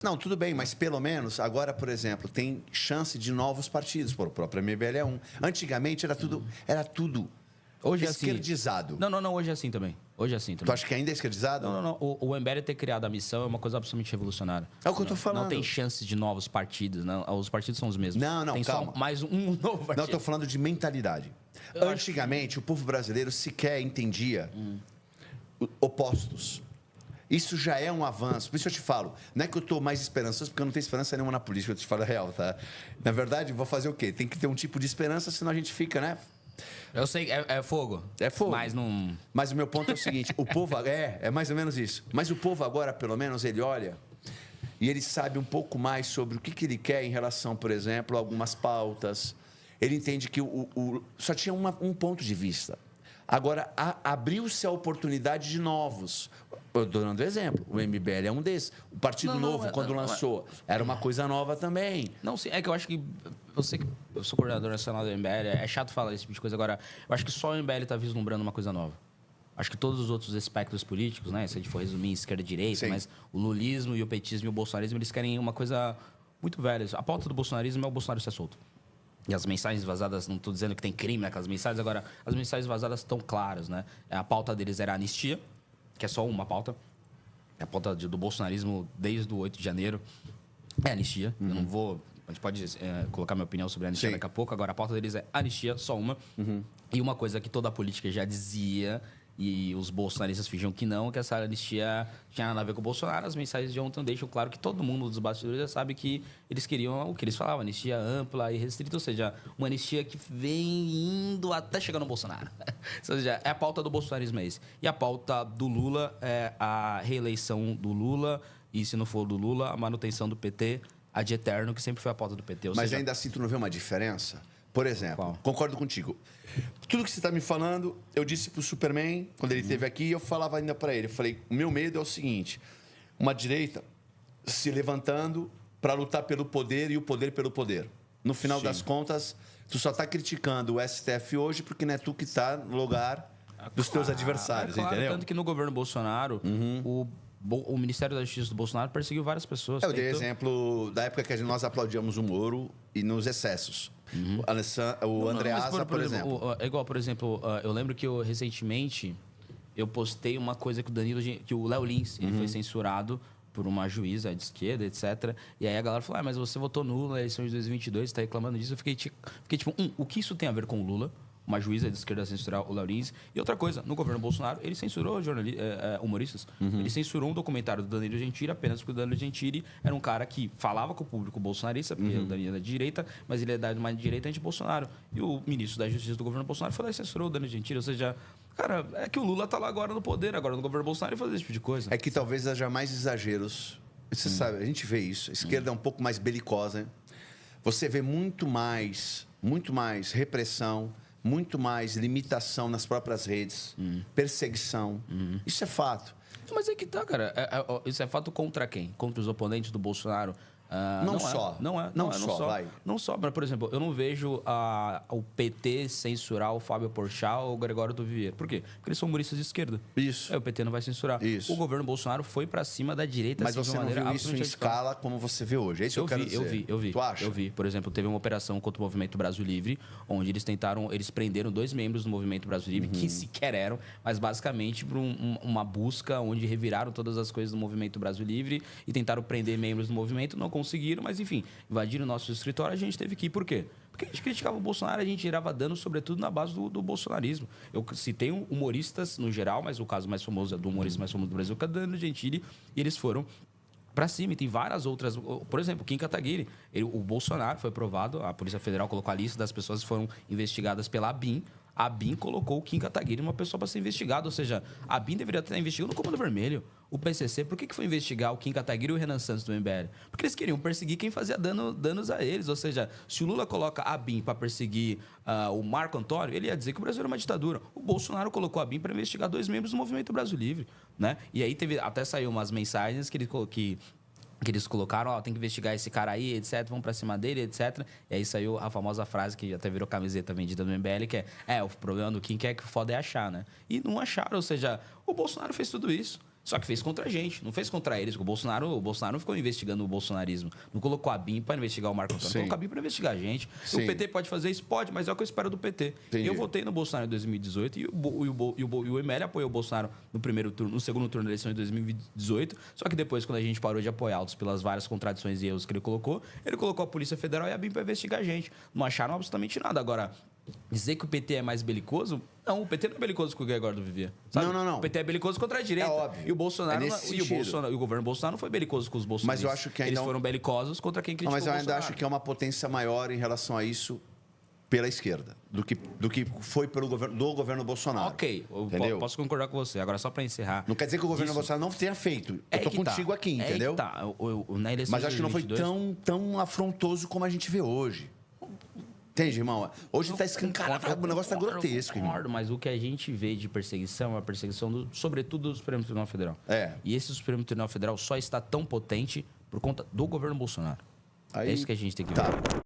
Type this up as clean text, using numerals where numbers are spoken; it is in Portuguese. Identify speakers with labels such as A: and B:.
A: Não, tudo bem, mas pelo menos agora, por exemplo, tem chance de novos partidos, por o próprio MBL é um. Antigamente era tudo
B: Hoje é
A: esquerdizado.
B: Assim. Não, hoje é assim também. Hoje é assim também.
A: Tu acha que ainda é esquerdizado?
B: Não. O MBL ter criado a missão é uma coisa absolutamente revolucionária.
A: É o que eu tô falando.
B: Não tem chance de novos partidos, não. Os partidos são os mesmos.
A: Não,
B: tem
A: calma.
B: Só mais um novo partido.
A: Não, eu tô falando de mentalidade. Antigamente, o povo brasileiro sequer entendia opostos. Isso já é um avanço. Por isso eu te falo, não é que eu estou mais esperançoso, porque eu não tenho esperança nenhuma na política, eu te falo a real, tá? Na verdade, vou fazer o quê? Tem que ter um tipo de esperança, senão a gente fica, né?
B: Eu sei, é fogo.
A: É fogo.
B: Mas não...
A: Mas o meu ponto é o seguinte, o povo... É mais ou menos isso. Mas o povo agora, pelo menos, ele olha e ele sabe um pouco mais sobre o que ele quer em relação, por exemplo, a algumas pautas. Ele entende que só tinha um ponto de vista. Agora, abriu-se a oportunidade de novos. Eu estou dando exemplo. O MBL é um desses. O Partido Novo, quando lançou, era uma coisa nova também.
B: Não, sim, é que eu acho que... Eu sei que eu sou coordenador nacional do MBL, é chato falar esse tipo de coisa. Agora, eu acho que só o MBL está vislumbrando uma coisa nova. Acho que todos os outros espectros políticos, né? Se a gente for resumir esquerda e direita, mas o lulismo e o petismo e o bolsonarismo, eles querem uma coisa muito velha. A pauta do bolsonarismo é o Bolsonaro ser solto. E as mensagens vazadas, não estou dizendo que tem crime naquelas mensagens, agora as mensagens vazadas estão claras, né? A pauta deles era a anistia, que é só uma pauta. A pauta do bolsonarismo desde o 8 de janeiro é anistia. Eu não vou... A gente pode colocar minha opinião sobre a anistia daqui a pouco. Agora, a pauta deles é anistia, só uma. E uma coisa que toda a política já dizia, e os bolsonaristas fingiam que não, que essa anistia tinha nada a ver com o Bolsonaro. As mensagens de ontem deixam claro que todo mundo dos bastidores já sabe que eles queriam o que eles falavam, anistia ampla e restrita, ou seja, uma anistia que vem indo até chegar no Bolsonaro. Ou seja, é a pauta do bolsonarismo é esse. E a pauta do Lula é a reeleição do Lula, e se não for do Lula, a manutenção do PT, a de eterno, que sempre foi a pauta do PT.
A: Mas ainda assim, tu não vê uma diferença? Por exemplo, concordo contigo. Tudo que você está me falando, eu disse para o Superman, quando ele esteve aqui, eu falava ainda para ele. Eu falei, o meu medo é o seguinte, uma direita se levantando para lutar pelo poder e o poder pelo poder. No final das contas, tu só está criticando o STF hoje porque não é tu que está no lugar dos teus adversários, entendeu?
B: Tanto que no governo Bolsonaro, o Ministério da Justiça do Bolsonaro perseguiu várias pessoas.
A: Eu dei exemplo da época que nós aplaudíamos o Moro e nos excessos. O Andreasa, por exemplo.
B: É igual, por exemplo, eu lembro que recentemente eu postei uma coisa que o Léo Lins ele foi censurado por uma juíza de esquerda, etc. E aí a galera falou, mas você votou nulo na eleição de 2022, está reclamando disso. Eu fiquei tipo, o que isso tem a ver com o Lula? Uma juíza de esquerda censurar o Léo Lins. E outra coisa, no governo Bolsonaro, ele censurou humoristas. Ele censurou um documentário do Danilo Gentili apenas porque o Danilo Gentili era um cara que falava com o público bolsonarista, porque o Danilo é de direita, mas ele é da mais direita anti-Bolsonaro. E o ministro da Justiça do governo Bolsonaro foi lá e censurou o Danilo Gentili. Ou seja, cara, é que o Lula tá lá agora no poder, agora no governo Bolsonaro, e fazer esse tipo de coisa.
A: É que talvez haja mais exageros. Você sabe, a gente vê isso. A esquerda é um pouco mais belicosa. Você vê muito mais repressão, muito mais limitação nas próprias redes, perseguição. Isso é fato.
B: Mas é que tá, cara. Isso é fato contra quem? Contra os oponentes do Bolsonaro?
A: Não só.
B: Não só, mas, por exemplo, eu não vejo o PT censurar o Fábio Porchat ou o Gregório do Vivier. Por quê? Porque eles são humoristas de esquerda.
A: Isso.
B: Aí o PT não vai censurar.
A: Isso.
B: O governo Bolsonaro foi pra cima da direita.
A: Mas você não viu isso em escala como você vê hoje. É isso que eu quero dizer.
B: Eu vi.
A: Tu acha?
B: Eu vi. Por exemplo, teve uma operação contra o Movimento Brasil Livre, onde eles prenderam 2 membros do Movimento Brasil Livre, que sequer eram, mas basicamente por uma busca onde reviraram todas as coisas do Movimento Brasil Livre e tentaram prender membros do movimento, não conseguiram, mas enfim, invadiram o nosso escritório, a gente teve que ir. Por quê? Porque a gente criticava o Bolsonaro, a gente tirava dano, sobretudo, na base do bolsonarismo. Eu citei humoristas no geral, mas o caso mais famoso do humorista mais famoso do Brasil, que é o Danilo Gentili, e eles foram para cima. E tem várias outras. Por exemplo, Kim Kataguiri. O Bolsonaro foi aprovado, a Polícia Federal colocou a lista das pessoas que foram investigadas pela ABIN. A ABIN colocou o Kim Kataguiri uma pessoa para ser investigada. Ou seja, a ABIN deveria estar investigando o Comando Vermelho, o PCC. Por que foi investigar o Kim Kataguiri e o Renan Santos do MBL? Porque eles queriam perseguir quem fazia danos a eles. Ou seja, se o Lula coloca a ABIN para perseguir o Marco Antônio, ele ia dizer que o Brasil era uma ditadura. O Bolsonaro colocou a ABIN para investigar 2 membros do Movimento Brasil Livre, né? E aí até saiu umas mensagens que eles colocaram, tem que investigar esse cara aí, etc, vão pra cima dele, etc. E aí saiu a famosa frase que até virou camiseta vendida do MBL, que o problema do Kim que é que o foda é achar, né? E não acharam, ou seja, o Bolsonaro fez tudo isso. Só que fez contra a gente, não fez contra eles. O Bolsonaro não ficou investigando o bolsonarismo. Não colocou a BIM para investigar o Marco Antônio, colocou a BIM para investigar a gente.
A: Sim.
B: O PT pode fazer isso? Pode, mas é o que eu espero do PT.
A: Entendi.
B: Eu votei no Bolsonaro em 2018 e o ML apoiou o Bolsonaro no segundo turno da eleição de 2018. Só que depois, quando a gente parou de apoiá-los pelas várias contradições e erros que ele colocou a Polícia Federal e a BIM para investigar a gente. Não acharam absolutamente nada. Agora, dizer que o PT é mais belicoso? Não, o PT não é belicoso com o Gregório do Vivier. Sabe?
A: Não.
B: O PT é belicoso contra a direita.
A: É óbvio.
B: E o Bolsonaro,
A: É nesse sentido.
B: e o governo Bolsonaro não foi belicoso com os bolsonaristas.
A: Mas eu acho que ainda
B: eles foram belicosos contra quem criticou
A: Mas eu
B: o
A: ainda
B: Bolsonaro.
A: acho que é uma potência maior em relação a isso pela esquerda do que foi do governo Bolsonaro.
B: Ok,
A: entendeu?
B: posso concordar com você. Agora, só para encerrar...
A: Não quer dizer que o governo Bolsonaro não tenha feito. Eu tô contigo aqui, entendeu?
B: Na eleição
A: Mas acho que não foi
B: 2022,
A: tão afrontoso como a gente vê hoje. Entende, irmão? Hoje está escancarado, o negócio está grotesco,
B: eu
A: irmão.
B: concordo, mas o que a gente vê de perseguição é a perseguição, sobretudo do Supremo Tribunal Federal.
A: É.
B: E esse Supremo Tribunal Federal só está tão potente por conta do governo Bolsonaro. É isso que a gente tem que ver.
A: Tá.